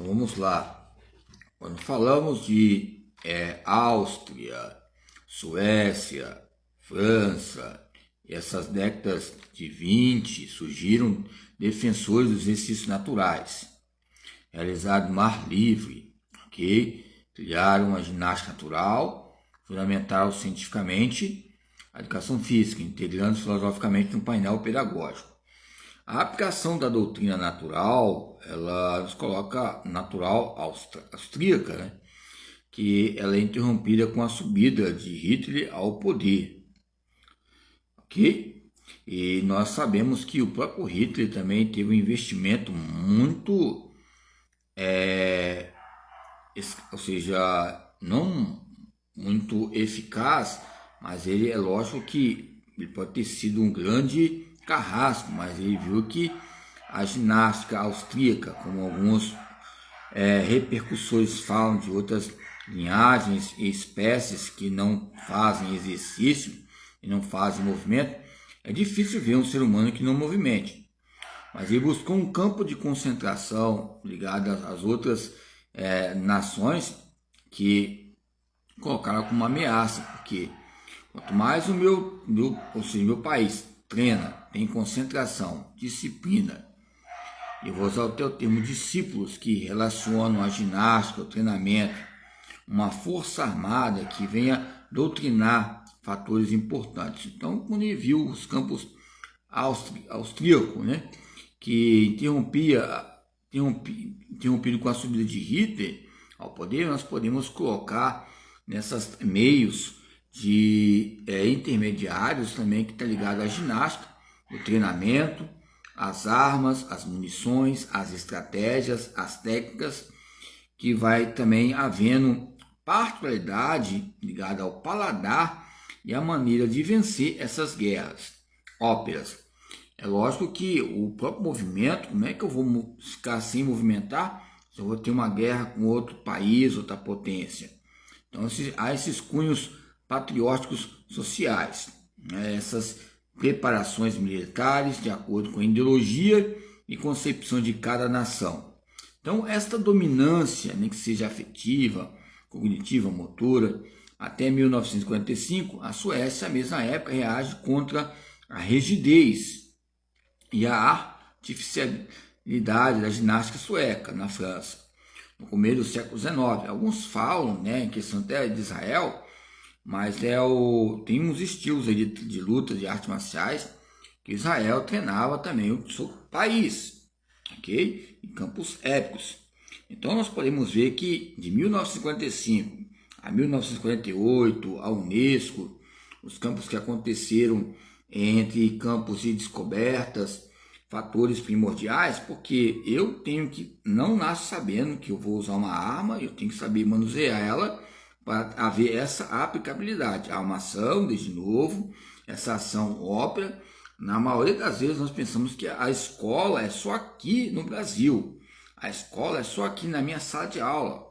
Então vamos lá. Quando falamos de Áustria, Suécia, França, e essas décadas de 20 surgiram defensores dos exercícios naturais, realizados no ar livre, que criaram a ginástica natural, fundamentaram cientificamente a educação física, integrando filosoficamente no painel pedagógico. A aplicação da doutrina natural, ela nos coloca natural austríaca, né? Que ela é interrompida com a subida de Hitler ao poder, ok? E nós sabemos que o próprio Hitler também teve um investimento muito, ou seja, não muito eficaz, mas ele é lógico que ele pode ter sido um grande carrasco, mas ele viu que a ginástica austríaca, como alguns repercussores falam de outras linhagens e espécies que não fazem exercício e não fazem movimento, é difícil ver um ser humano que não movimente. Mas ele buscou um campo de concentração ligado às outras nações que colocaram como uma ameaça, porque quanto mais o meu país treina, tem concentração, disciplina, eu vou usar até o termo discípulos, que relacionam a ginástica, o treinamento, uma força armada que venha doutrinar fatores importantes. Então, quando ele viu os campos austríacos, né, que interrompido com a subida de Hitler ao poder, nós podemos colocar nesses meios de intermediários também, que está ligado à ginástica, o treinamento, as armas, as munições, as estratégias, as técnicas, que vai também havendo particularidade ligada ao paladar e a maneira de vencer essas guerras. Óperas. É lógico que o próprio movimento, como é que eu vou ficar sem movimentar se eu vou ter uma guerra com outro país, outra potência? Então há esses cunhos patrióticos sociais, né? Essas preparações militares de acordo com a ideologia e concepção de cada nação. Então esta dominância, nem que seja afetiva, cognitiva, motora, até 1945, a Suécia, na mesma época, reage contra a rigidez e a artificialidade da ginástica sueca na França, no começo do século XIX. Alguns falam, né, em questão até de Israel, mas tem uns estilos aí de luta, de artes marciais, que Israel treinava também o seu país, ok? Em campos épicos. Então nós podemos ver que de 1955 a 1948, a Unesco, os campos que aconteceram entre campos de descobertas, fatores primordiais, porque eu tenho que, não nasço sabendo que eu vou usar uma arma, eu tenho que saber manusear ela para haver essa aplicabilidade. A ação, desde novo, essa ação ópera. Na maioria das vezes nós pensamos que a escola é só aqui no Brasil, a escola é só aqui na minha sala de aula.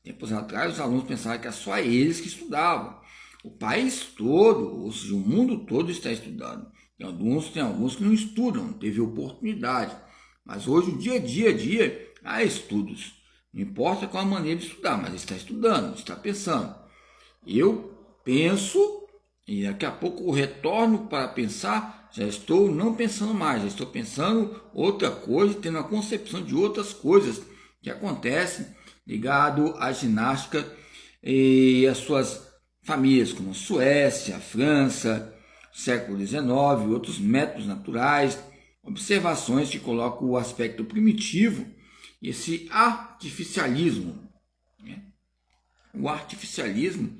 Tempos atrás os alunos pensavam que era só eles que estudavam. O país todo, ou seja, o mundo todo está estudando. Tem alguns que não estudam, não teve oportunidade. Mas hoje, o dia a dia, há estudos. Não importa qual a maneira de estudar, mas está estudando, está pensando. Eu penso, e daqui a pouco eu retorno para pensar, já estou não pensando mais, já estou pensando outra coisa, tendo a concepção de outras coisas que acontecem ligado à ginástica e às suas famílias, como Suécia, França, século XIX, outros métodos naturais, observações que colocam o aspecto primitivo e esse artificialismo. Né? O artificialismo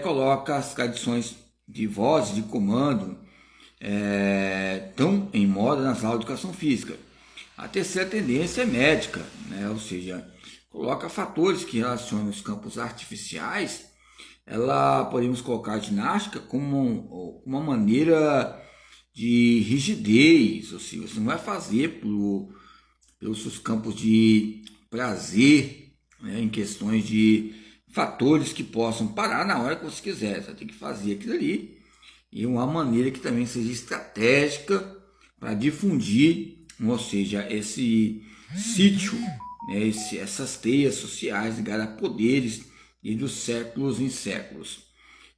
coloca as tradições de voz, de comando, tão em moda nas aulas de educação física. A terceira tendência é médica, né? Ou seja, coloca fatores que relacionam os campos artificiais. Ela podemos colocar a ginástica como uma maneira de rigidez, ou seja, você não vai fazer pelos seus campos de prazer, né, em questões de fatores que possam parar na hora que você quiser. Você tem que fazer aquilo ali e uma maneira que também seja estratégica para difundir, ou seja, esse sítio né, essas teias sociais ligadas a poderes desde os séculos em séculos.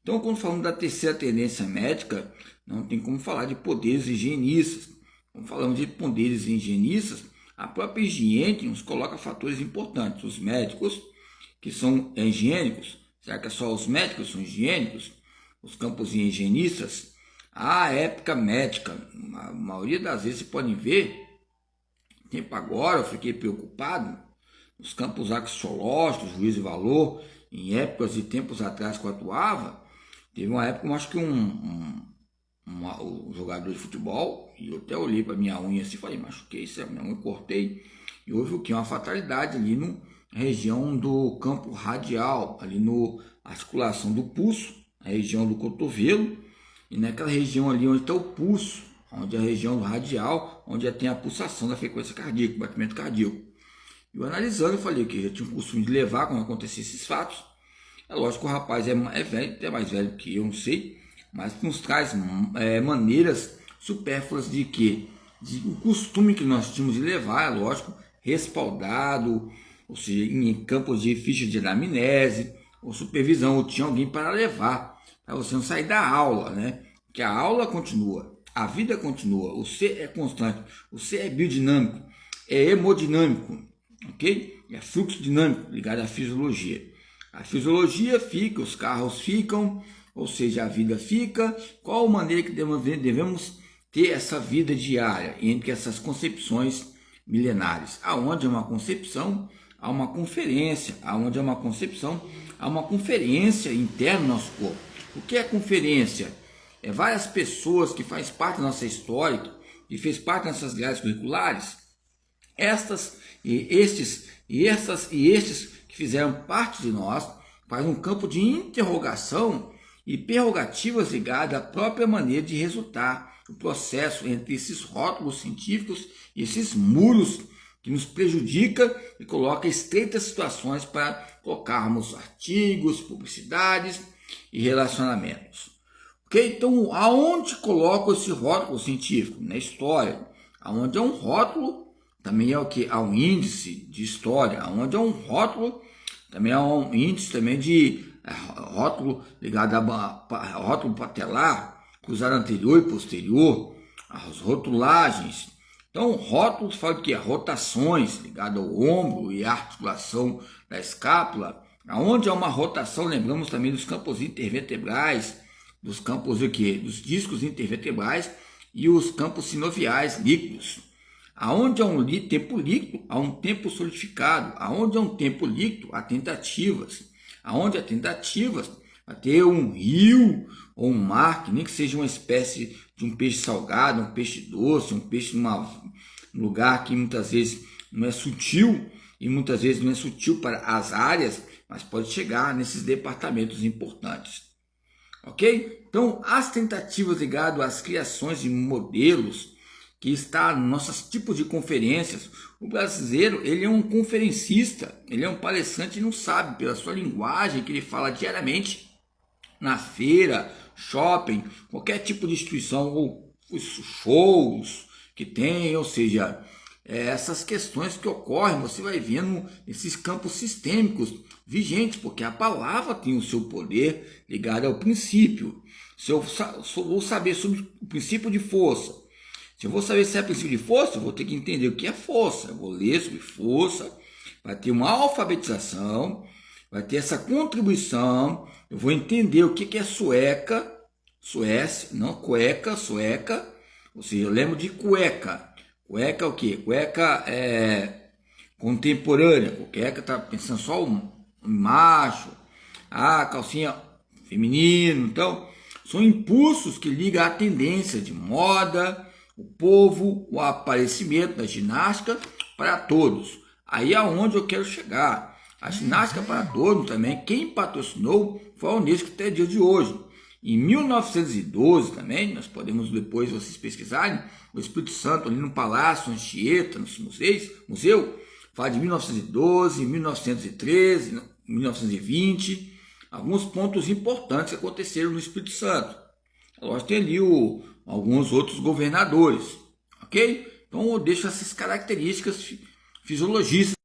Então, quando falamos da terceira tendência médica, não tem como falar de poderes higienistas. Quando falamos de poderes higienistas, a própria higiene nos coloca fatores importantes. Os médicos, que são higiênicos, será que é só os médicos que são higiênicos? Os campos higienistas, a época médica, a maioria das vezes vocês podem ver, tempo agora eu fiquei preocupado, os campos axiológicos, juízo e valor, em épocas e tempos atrás que eu atuava, teve uma época, eu acho que um jogador de futebol, e eu até olhei para minha unha assim e falei, machuquei, isso é minha unha, cortei, e houve o que? Uma fatalidade ali na região do campo radial, ali na articulação do pulso, a região do cotovelo, e naquela região ali onde está o pulso, onde é a região radial, onde tem a pulsação da frequência cardíaca, o batimento cardíaco. Eu analisando, eu falei que eu já tinha um costume de levar quando acontecia esses fatos. É lógico que o rapaz é velho, até mais velho que eu, não sei, mas nos traz maneiras supérfluas de que? De o costume que nós tínhamos de levar, é lógico, respaldado, ou seja, em campos de ficha de anamnese, ou supervisão, ou tinha alguém para levar, para você não sair da aula, né? Porque a aula continua, a vida continua, o ser é constante, o ser é biodinâmico, é hemodinâmico, ok? É fluxo dinâmico ligado à fisiologia. A fisiologia fica, os carros ficam, ou seja, a vida fica. Qual a maneira que devemos ter essa vida diária entre essas concepções milenares? Aonde é uma concepção, há uma conferência. Aonde é uma concepção, há uma conferência interna no nosso corpo. O que é conferência? É várias pessoas que fazem parte da nossa história, que fez parte das nossas grades curriculares. Estas e estes que fizeram parte de nós, faz um campo de interrogação e prerrogativas ligadas à própria maneira de resultar o processo entre esses rótulos científicos e esses muros que nos prejudica e coloca estreitas situações para colocarmos artigos, publicidades e relacionamentos. Ok? Então, aonde coloco esse rótulo científico? Na história. Aonde é um rótulo, também é o que? Há um índice de história. Aonde é um rótulo, também há um índice também de rótulo ligado a rótulo patelar, cruzado anterior e posterior, as rotulagens. Então, rótulos fala que é rotações ligado ao ombro e à articulação da escápula. Aonde há uma rotação, lembramos também dos campos intervertebrais, dos campos dos discos intervertebrais e os campos sinoviais líquidos. Aonde há um tempo líquido, há um tempo solidificado. Aonde há um tempo líquido, há tentativas. Aonde há tentativas, vai ter um rio ou um mar, que nem que seja uma espécie de um peixe salgado, um peixe doce, um peixe num lugar que muitas vezes não é sutil, e muitas vezes não é sutil para as áreas, mas pode chegar nesses departamentos importantes. Ok? Então, as tentativas ligadas às criações de modelos, que está nos nossos tipos de conferências. O brasileiro, ele é um conferencista, ele é um palestrante e não sabe, pela sua linguagem que ele fala diariamente, na feira, shopping, qualquer tipo de instituição, ou os shows que tem, ou seja, essas questões que ocorrem, você vai vendo esses campos sistêmicos vigentes, porque a palavra tem o seu poder ligado ao princípio. Se eu vou saber sobre o princípio de força, se eu vou saber se é princípio de força, eu vou ter que entender o que é força. Eu vou ler sobre força, vai ter uma alfabetização, vai ter essa contribuição, eu vou entender o que é sueca, Suécia, não cueca, sueca, ou seja, eu lembro de cueca. Cueca é o quê? Cueca é contemporânea, cueca está pensando só um macho, calcinha feminino, então são impulsos que ligam à tendência de moda, o povo, o aparecimento da ginástica para todos. Aí é onde eu quero chegar. A ginástica para todos também, quem patrocinou foi a Unesco até o dia de hoje. Em 1912 também, nós podemos depois vocês pesquisarem, o Espírito Santo ali no Palácio Anchieta, no museu, fala de 1912, 1913, 1920, alguns pontos importantes que aconteceram no Espírito Santo. Lógico, tem ali alguns outros governadores, ok? Então eu deixo essas características fisiologistas